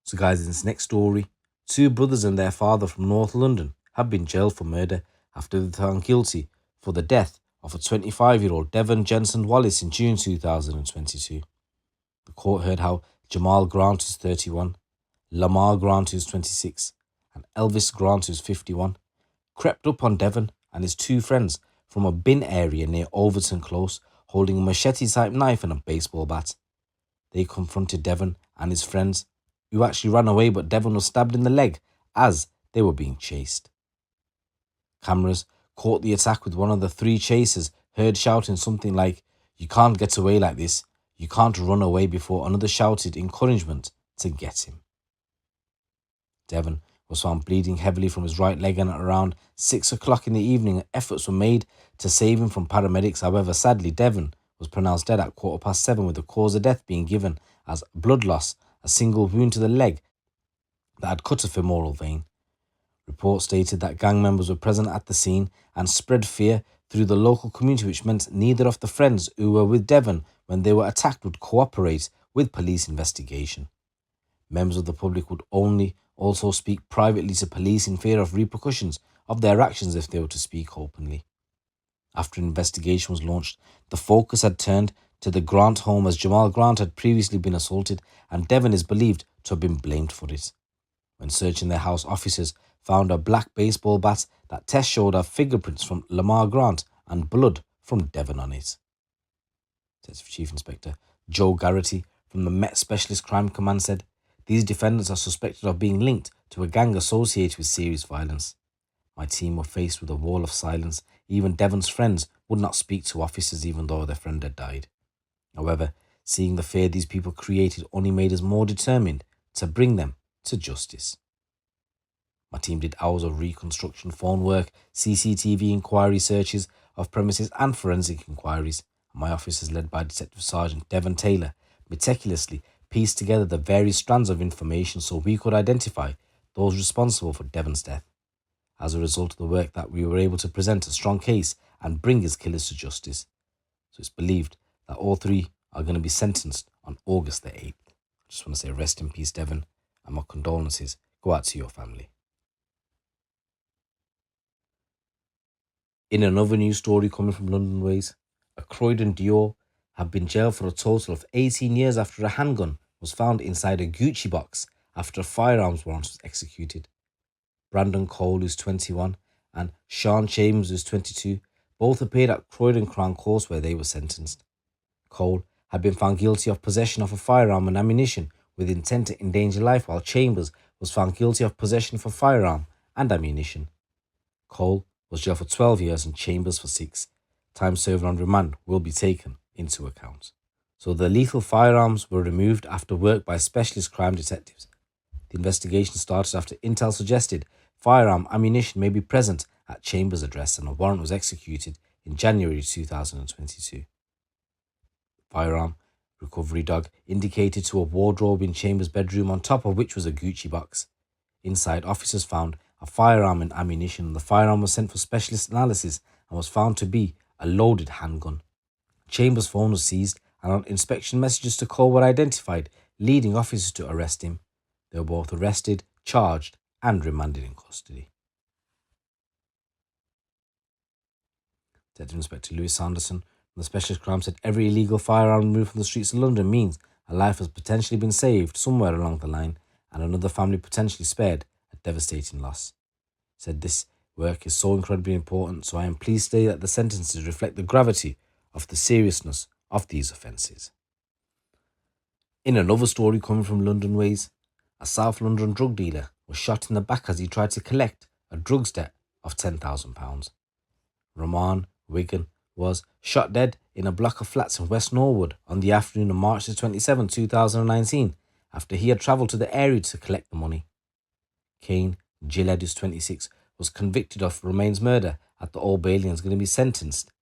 So guys, in this next story, two brothers and their father from North London have been jailed for murder after they were found guilty for the death of a 25-year-old Devon Jensen-Wallace in June 2022. The court heard how Jamal Grant, who's 31, Lamar Grant, who's 26, and Elvis Grant, who's 51, crept up on Devon and his two friends from a bin area near Overton Close, holding a machete-type knife and a baseball bat. They confronted Devon and his friends, who actually ran away, but Devon was stabbed in the leg as they were being chased. Cameras caught the attack with one of the three chasers heard shouting something like, "You can't get away like this, you can't run away," before another shouted encouragement to get him. Devon was found bleeding heavily from his right leg, and at around 6 o'clock in the evening, efforts were made to save him from paramedics. However, sadly, Devon was pronounced dead at 7:15, with the cause of death being given as blood loss, a single wound to the leg that had cut a femoral vein. Reports stated that gang members were present at the scene and spread fear through the local community, which meant neither of the friends who were with Devon when they were attacked would cooperate with police investigation. Members of the public would only also speak privately to police in fear of repercussions of their actions if they were to speak openly. After an investigation was launched, the focus had turned to the Grant home, as Jamal Grant had previously been assaulted and Devon is believed to have been blamed for it. When searching their house, officers found a black baseball bat that tests showed have fingerprints from Lamar Grant and blood from Devon on it. Detective Chief Inspector Joe Garrity from the Met Specialist Crime Command said, "These defendants are suspected of being linked to a gang associated with serious violence. My team were faced with a wall of silence. Even Devon's friends would not speak to officers even though their friend had died. However, seeing the fear these people created only made us more determined to bring them to justice. My team did hours of reconstruction, phone work, CCTV inquiry searches of premises and forensic inquiries. My officers, led by Detective Sergeant Devon Taylor, meticulously pieced together the various strands of information so we could identify those responsible for Devon's death. As a result of the work that we were able to present a strong case and bring his killers to justice. So it's believed that all three are going to be sentenced on August the 8th. I just want to say rest in peace, Devon, and my condolences go out to your family." In another news story coming from London ways, a Croydon duo have been jailed for a total of 18 years after a handgun was found inside a Gucci box after a firearms warrant was executed. Brandon Cole, who's 21, and Sean Chambers, who's 22, both appeared at Croydon Crown Court where they were sentenced. Cole had been found guilty of possession of a firearm and ammunition with intent to endanger life, while Chambers was found guilty of possession of a firearm and ammunition. Cole was jailed for 12 years and Chambers for 6. Time served on remand will be taken into account. So the lethal firearms were removed after work by specialist crime detectives. The investigation started after intel suggested firearm ammunition may be present at Chambers' address, and a warrant was executed in January 2022. Firearm recovery dog indicated to a wardrobe in Chambers' bedroom, on top of which was a Gucci box. Inside, officers found a firearm and ammunition. The firearm was sent for specialist analysis and was found to be a loaded handgun. Chambers' phone was seized, and on inspection, messages to Cole were identified, leading officers to arrest him. They were both arrested, charged, and remanded in custody. Detective Inspector Lewis Sanderson from the Specialist Crime said every illegal firearm removed from the streets of London means a life has potentially been saved somewhere along the line and another family potentially spared a devastating loss. He said this work is so incredibly important, so I am pleased today that the sentences reflect the gravity of the seriousness of these offences. In another story coming from London ways, a South London drug dealer was shot in the back as he tried to collect a drugs debt of £10,000. Roman Wigan was shot dead in a block of flats in West Norwood on the afternoon of March 27, 2019, after he had travelled to the area to collect the money. Kane Gillette, who's 26, was convicted of Romain's murder at the Old Bailey and is going to be sentenced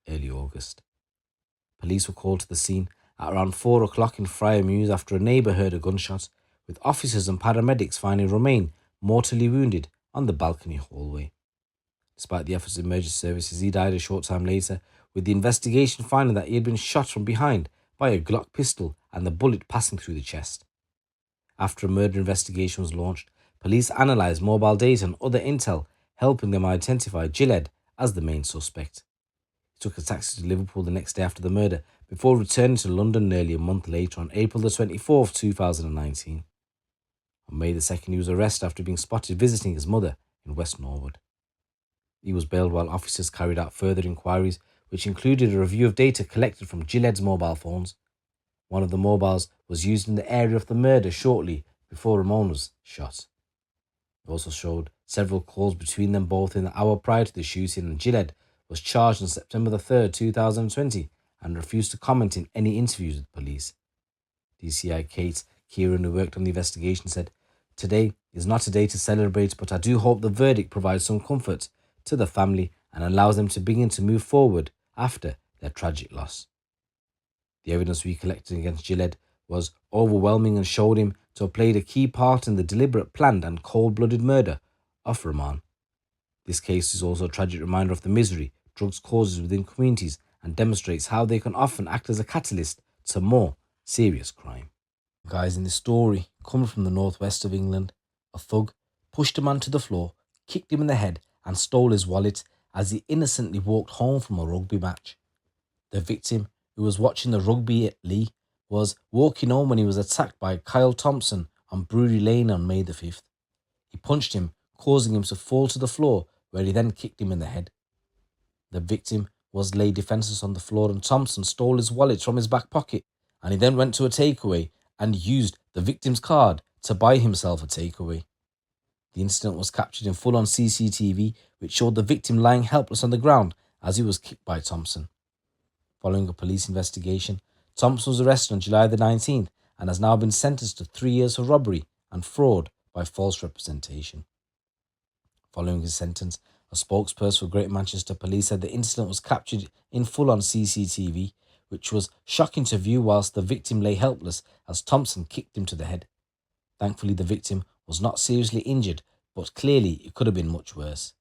early August. Police were called to the scene at around 4 o'clock in Friar Mews after a neighbour heard a gunshot, with officers and paramedics finding Romain mortally wounded on the balcony hallway. Despite the efforts of emergency services, he died a short time later, with the investigation finding that he had been shot from behind by a Glock pistol and the bullet passing through the chest. After a murder investigation was launched, police analysed mobile data and other intel, helping them identify Gillette as the main suspect. He took a taxi to Liverpool the next day after the murder, before returning to London nearly a month later on April the 24th, 2019. On May the 2nd, he was arrested after being spotted visiting his mother in West Norwood. He was bailed while officers carried out further inquiries, which included a review of data collected from Gillette's mobile phones. One of the mobiles was used in the area of the murder shortly before Ramon was shot. It also showed several calls between them both in the hour prior to the shooting, and Gillette was charged on September the 3rd, 2020, and refused to comment in any interviews with police. DCI Kate Kieran, who worked on the investigation, said, "Today is not a day to celebrate, but I do hope the verdict provides some comfort to the family and allows them to begin to move forward after their tragic loss." The evidence we collected against Gillette was overwhelming and showed him to have played a key part in the deliberate, planned and cold-blooded murder of Rahman. This case is also a tragic reminder of the misery drugs causes within communities and demonstrates how they can often act as a catalyst to more serious crime. Guys, in this story, coming from the northwest of England, a thug pushed a man to the floor, kicked him in the head and stole his wallet as he innocently walked home from a rugby match. The victim, who was watching the rugby at Lee, was walking home when he was attacked by Kyle Thompson on Brewery Lane on May the 5th. He punched him, causing him to fall to the floor, where he then kicked him in the head. The victim was laid defenseless on the floor, and Thompson stole his wallet from his back pocket, and he then went to a takeaway and used the victim's card to buy himself a takeaway. The incident was captured in full on CCTV, which showed the victim lying helpless on the ground as he was kicked by Thompson. Following a police investigation, Thompson was arrested on July the 19th and has now been sentenced to 3 years for robbery and fraud by false representation. Following his sentence, a spokesperson for Greater Manchester Police said the incident was captured in full on CCTV, which was shocking to view whilst the victim lay helpless as Thompson kicked him to the head. Thankfully, the victim was not seriously injured, but clearly it could have been much worse.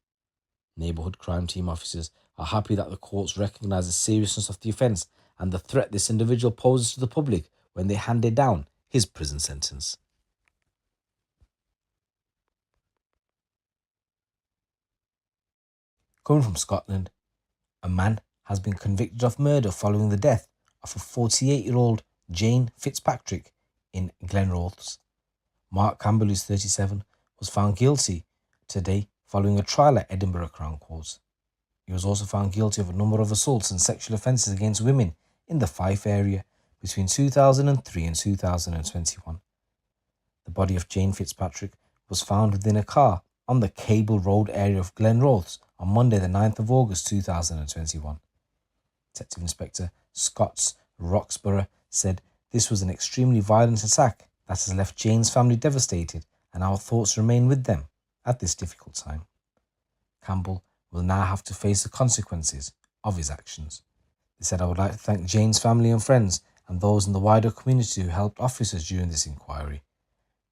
Neighbourhood crime team officers are happy that the courts recognise the seriousness of the offence and the threat this individual poses to the public when they handed down his prison sentence. Coming from Scotland, a man has been convicted of murder following the death of a 48-year-old Jane Fitzpatrick in Glenrothes. Mark Campbell, who's 37, was found guilty today following a trial at Edinburgh Crown Court. He was also found guilty of a number of assaults and sexual offences against women in the Fife area between 2003 and 2021. The body of Jane Fitzpatrick was found within a car on the Cable Road area of Glenrothes on Monday the 9th of August 2021. Detective Inspector Scott Roxburgh said this was an extremely violent attack that has left Jane's family devastated, and our thoughts remain with them at this difficult time. Campbell will now have to face the consequences of his actions. He said, "I would like to thank Jane's family and friends and those in the wider community who helped officers during this inquiry.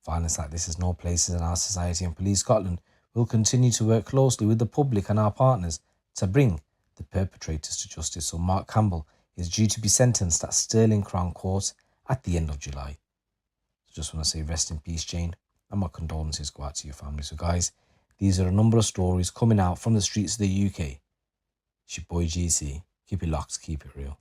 Violence like this has no place in our society, and Police Scotland will continue to work closely with the public and our partners to bring the perpetrators to justice." So Mark Campbell is due to be sentenced at Stirling Crown Court at the end of July. So just want to say rest in peace, Jane, and my condolences go out to your family. So guys, these are a number of stories coming out from the streets of the UK. It's your boy GC. Keep it locked, keep it real.